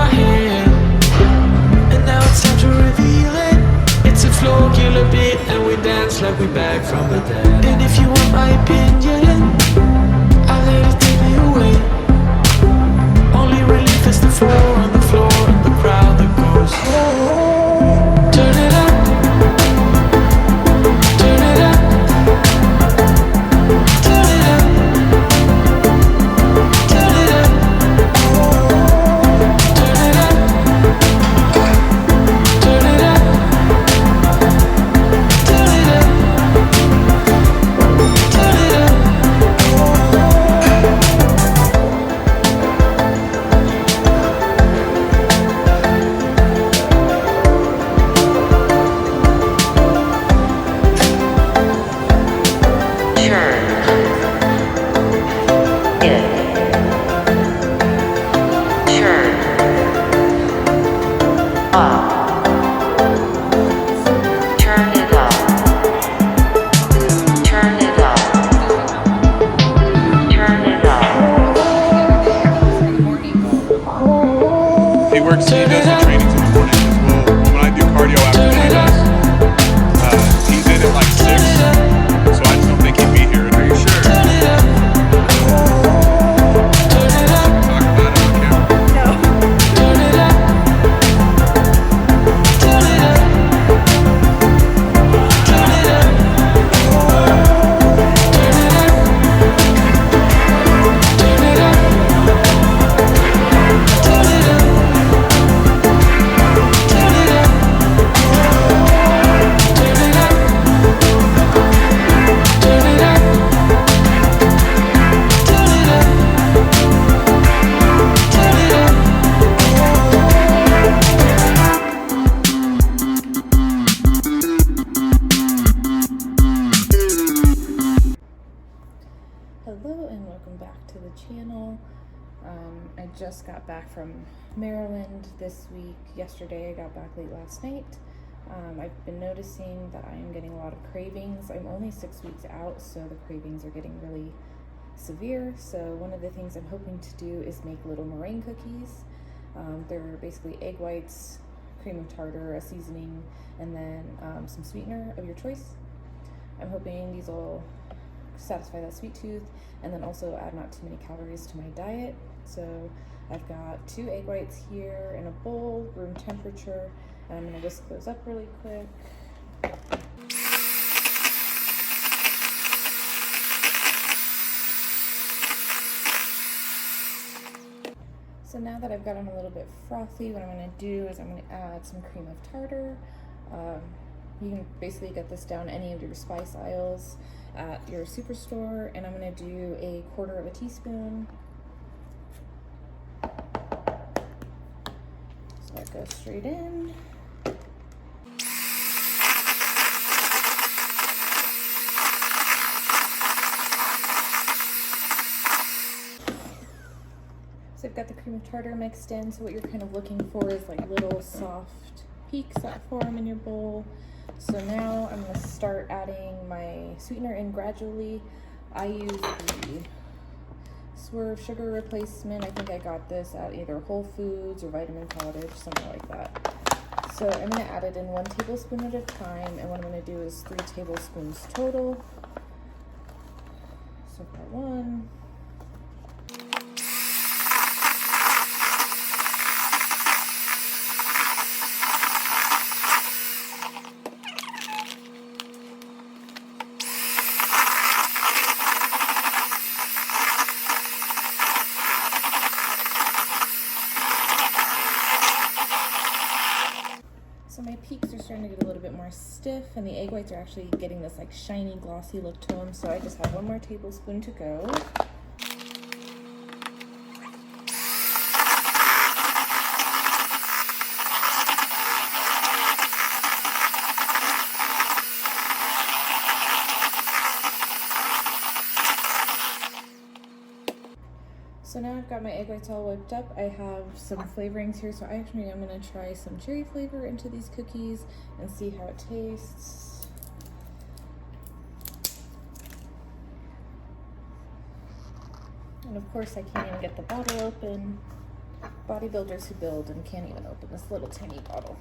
my hand, and now it's time to reveal it. It's a floor killer beat, and we dance like we back from the dead. And if you want my opinion, I'll let it take me away. Only relief is the floor and the floor and the crowd that goes. Turn it up, turn it up, turn it up, turn it up, turn it up, turn it up, turn it up, turn it up. He works, he does the trainings in the morning as well. When I do cardio after he does, he's in at like 6, so I just don't think he'd be here. Are you sure? Talk about it on camera. Hello and welcome back to the channel. I just got back from Maryland this week. Yesterday I got back late last night. I've been noticing that I am getting a lot of cravings. I'm only 6 weeks out, so the cravings are getting really severe. So one of the things I'm hoping to do is make little meringue cookies. They're basically egg whites, cream of tartar, a seasoning, and then some sweetener of your choice. I'm hoping these will satisfy that sweet tooth and then also add not too many calories to my diet. So I've got 2 egg whites here in a bowl, room temperature, and I'm going to whisk those up really quick. So now that I've got them a little bit frothy, what I'm going to do is I'm going to add some cream of tartar. You can basically get this down any of your spice aisles at your superstore, and I'm going to do a 1/4 teaspoon. So that goes straight in. So I've got the cream of tartar mixed in, so what you're kind of looking for is like little soft peaks that form in your bowl. So now I'm going to start adding my sweetener in gradually. I use the Swerve sugar replacement. I think I got this at either Whole Foods or Vitamin Cottage, something like that. So I'm going to add it in 1 tablespoon at a time, and what I'm going to do is 3 tablespoons total. So I've got 1. So my peaks are starting to get a little bit more stiff, and the egg whites are actually getting this like shiny, glossy look to them. So I just have 1 more tablespoon to go. So now I've got my egg whites all whipped up. I have some flavorings here. So I'm gonna try some cherry flavor into these cookies and see how it tastes. And of course I can't even get the bottle open. bodybuilders who build and can't even open this little tiny bottle.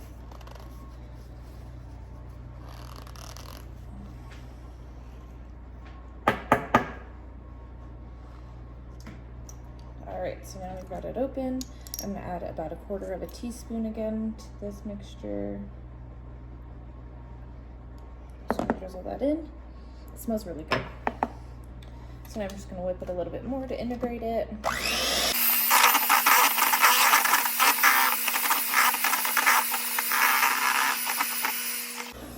Alright, so now we've got it open. I'm going to add about 1/4 teaspoon again to this mixture. Just going to drizzle that in. It smells really good. So now I'm just going to whip it a little bit more to integrate it.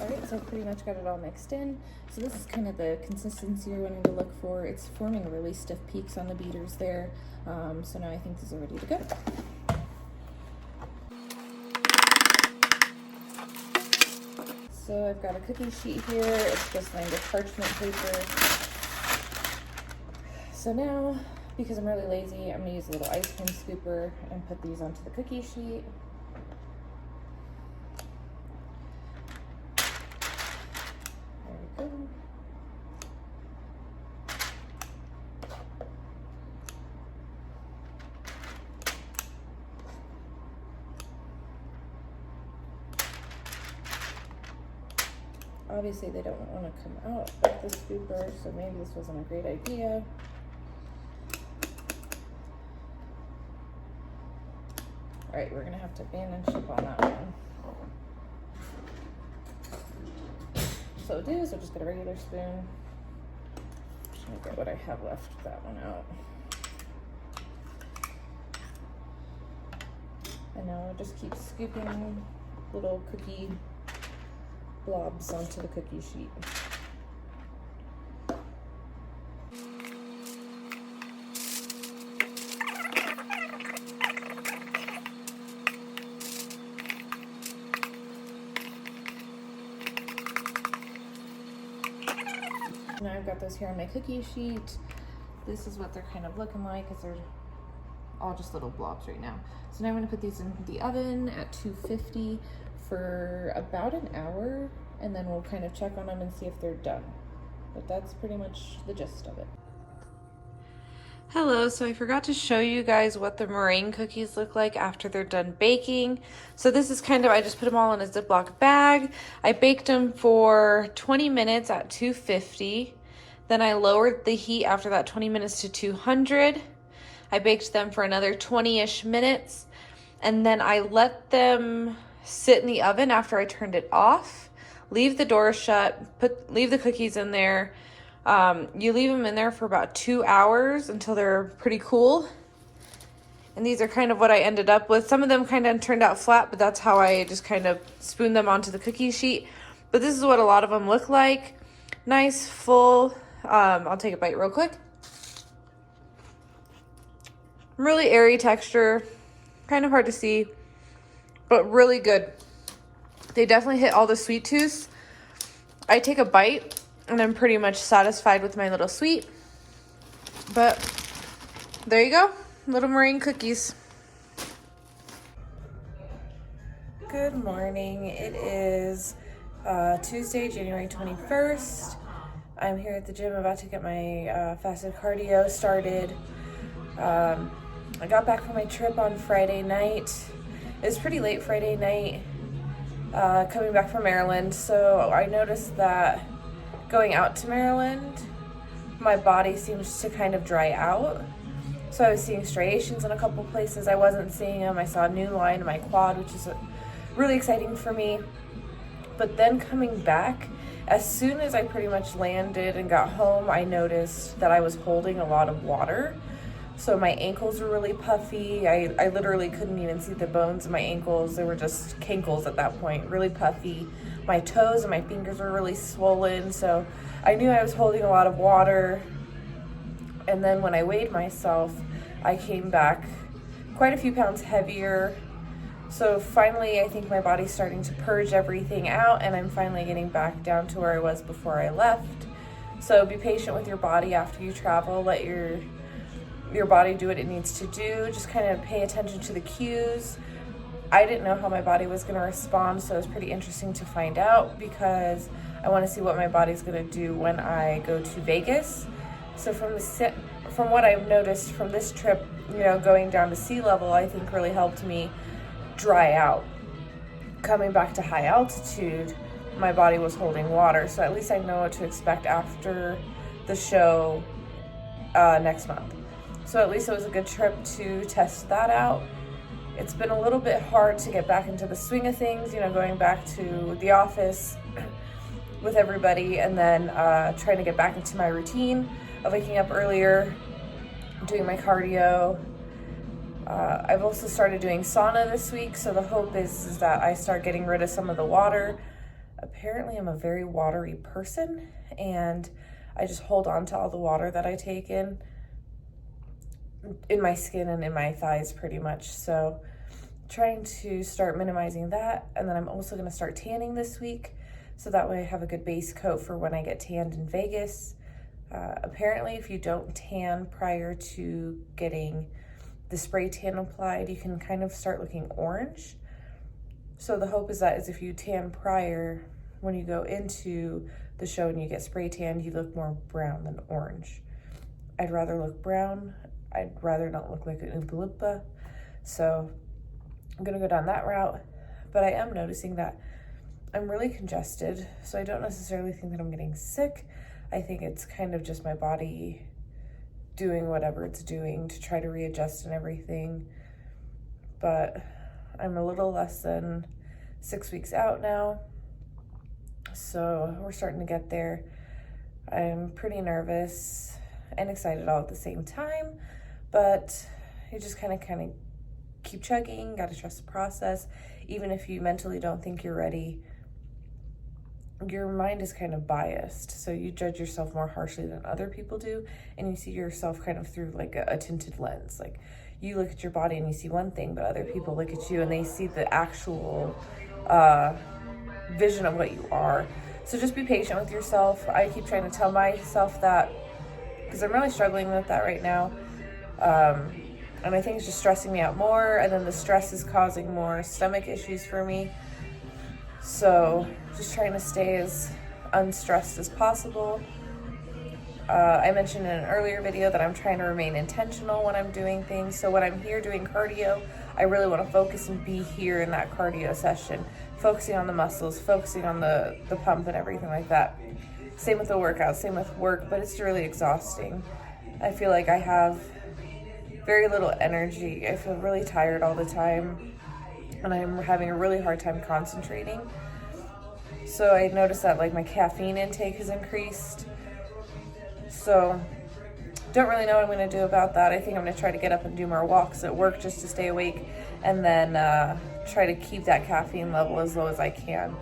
Alright, so I've pretty much got it all mixed in. So this is kind of the consistency you're wanting to look for. It's forming really stiff peaks on the beaters there. So now I think these are ready to go. So I've got a cookie sheet here. It's just lined with parchment paper. So now, because I'm really lazy, I'm gonna use a little ice cream scooper and put these onto the cookie sheet. There we go. Obviously they don't want to come out of the scooper, so maybe this wasn't a great idea. Alright, we're going to have to abandon ship on that one. So what we'll do is we'll just get a regular spoon. Just going to get what I have left of that one out. And now we'll just keep scooping little cookie blobs onto the cookie sheet. Now I've got those here on my cookie sheet. This is what they're kind of looking like, because they're all just little blobs right now. So now I'm going to put these in the oven at 250 for about an hour, and then we'll kind of check on them and see if they're done. But that's pretty much the gist of it. Hello, so I forgot to show you guys what the meringue cookies look like after they're done baking. So this is kind of, I just put them all in a Ziploc bag. I baked them for 20 minutes at 250. Then I lowered the heat after that 20 minutes to 200. I baked them for another 20-ish minutes. And then I let them sit in the oven after I turned it off. Leave the door shut, leave the cookies in there. You leave them in there for about 2 hours until they're pretty cool. And these are kind of what I ended up with. Some of them kind of turned out flat, but that's how I just kind of spooned them onto the cookie sheet. But this is what a lot of them look like. Nice, full. I'll take a bite real quick. Really airy texture. Kind of hard to see, but really good. They definitely hit all the sweet tooths. I take a bite and I'm pretty much satisfied with my little sweet. But there you go, little meringue cookies. Good morning. It is Tuesday, January 21st. I'm here at the gym about to get my fasted cardio started. I got back from my trip on Friday night. It was pretty late Friday night, coming back from Maryland. So I noticed that going out to Maryland, my body seems to kind of dry out. So I was seeing striations in a couple places. I wasn't seeing them. I saw a new line in my quad, which is really exciting for me. But then coming back, as soon as I pretty much landed and got home, I noticed that I was holding a lot of water. So my ankles were really puffy. I literally couldn't even see the bones in my ankles. They were just cankles at that point, really puffy. My toes and my fingers were really swollen. So I knew I was holding a lot of water. And then when I weighed myself, I came back quite a few pounds heavier. So finally, I think my body's starting to purge everything out, and I'm finally getting back down to where I was before I left. So be patient with your body after you travel. Let your body do what it needs to do. Just kind of pay attention to the cues. I didn't know how my body was going to respond, so it was pretty interesting to find out, because I want to see what my body's going to do when I go to Vegas. So from what I've noticed from this trip, going down to sea level, I think really helped me dry out. Coming back to high altitude, my body was holding water, so at least I know what to expect after the show next month. So at least it was a good trip to test that out. It's been a little bit hard to get back into the swing of things, going back to the office with everybody, and then trying to get back into my routine of waking up earlier, doing my cardio. I've also started doing sauna this week, so the hope is that I start getting rid of some of the water. Apparently I'm a very watery person, and I just hold on to all the water that I take in my skin and in my thighs pretty much. So trying to start minimizing that. And then I'm also going to start tanning this week, so that way I have a good base coat for when I get tanned in Vegas. Apparently if you don't tan prior to getting the spray tan applied, you can kind of start looking orange. So the hope is that if you tan prior, when you go into the show and you get spray tanned, you look more brown than orange. I'd rather look brown. I'd rather not look like an Oompa Loompa. So I'm gonna go down that route. But I am noticing that I'm really congested, so I don't necessarily think that I'm getting sick. I think it's kind of just my body doing whatever it's doing to try to readjust and everything. But I'm a little less than 6 weeks out now, so we're starting to get there. I'm pretty nervous and excited all at the same time, but you just kind of keep chugging. Got to trust the process. Even if you mentally don't think you're ready, your mind is kind of biased, so you judge yourself more harshly than other people do, and you see yourself kind of through like a tinted lens. Like, you look at your body and you see one thing, but other people look at you and they see the actual vision of what you are. So just be patient with yourself. I keep trying to tell myself that, because I'm really struggling with that right now. And I think it's just stressing me out more, and then the stress is causing more stomach issues for me. So just trying to stay as unstressed as possible. I mentioned in an earlier video that I'm trying to remain intentional when I'm doing things. So when I'm here doing cardio, I really want to focus and be here in that cardio session, focusing on the muscles, focusing on the pump and everything like that. Same with the workout, same with work, but it's really exhausting. I feel like I have very little energy. I feel really tired all the time, and I'm having a really hard time concentrating. So I noticed that like my caffeine intake has increased. So don't really know what I'm going to do about that. I think I'm going to try to get up and do more walks at work just to stay awake, and then try to keep that caffeine level as low as I can.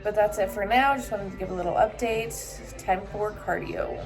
But that's it for now. Just wanted to give a little update. Time for cardio.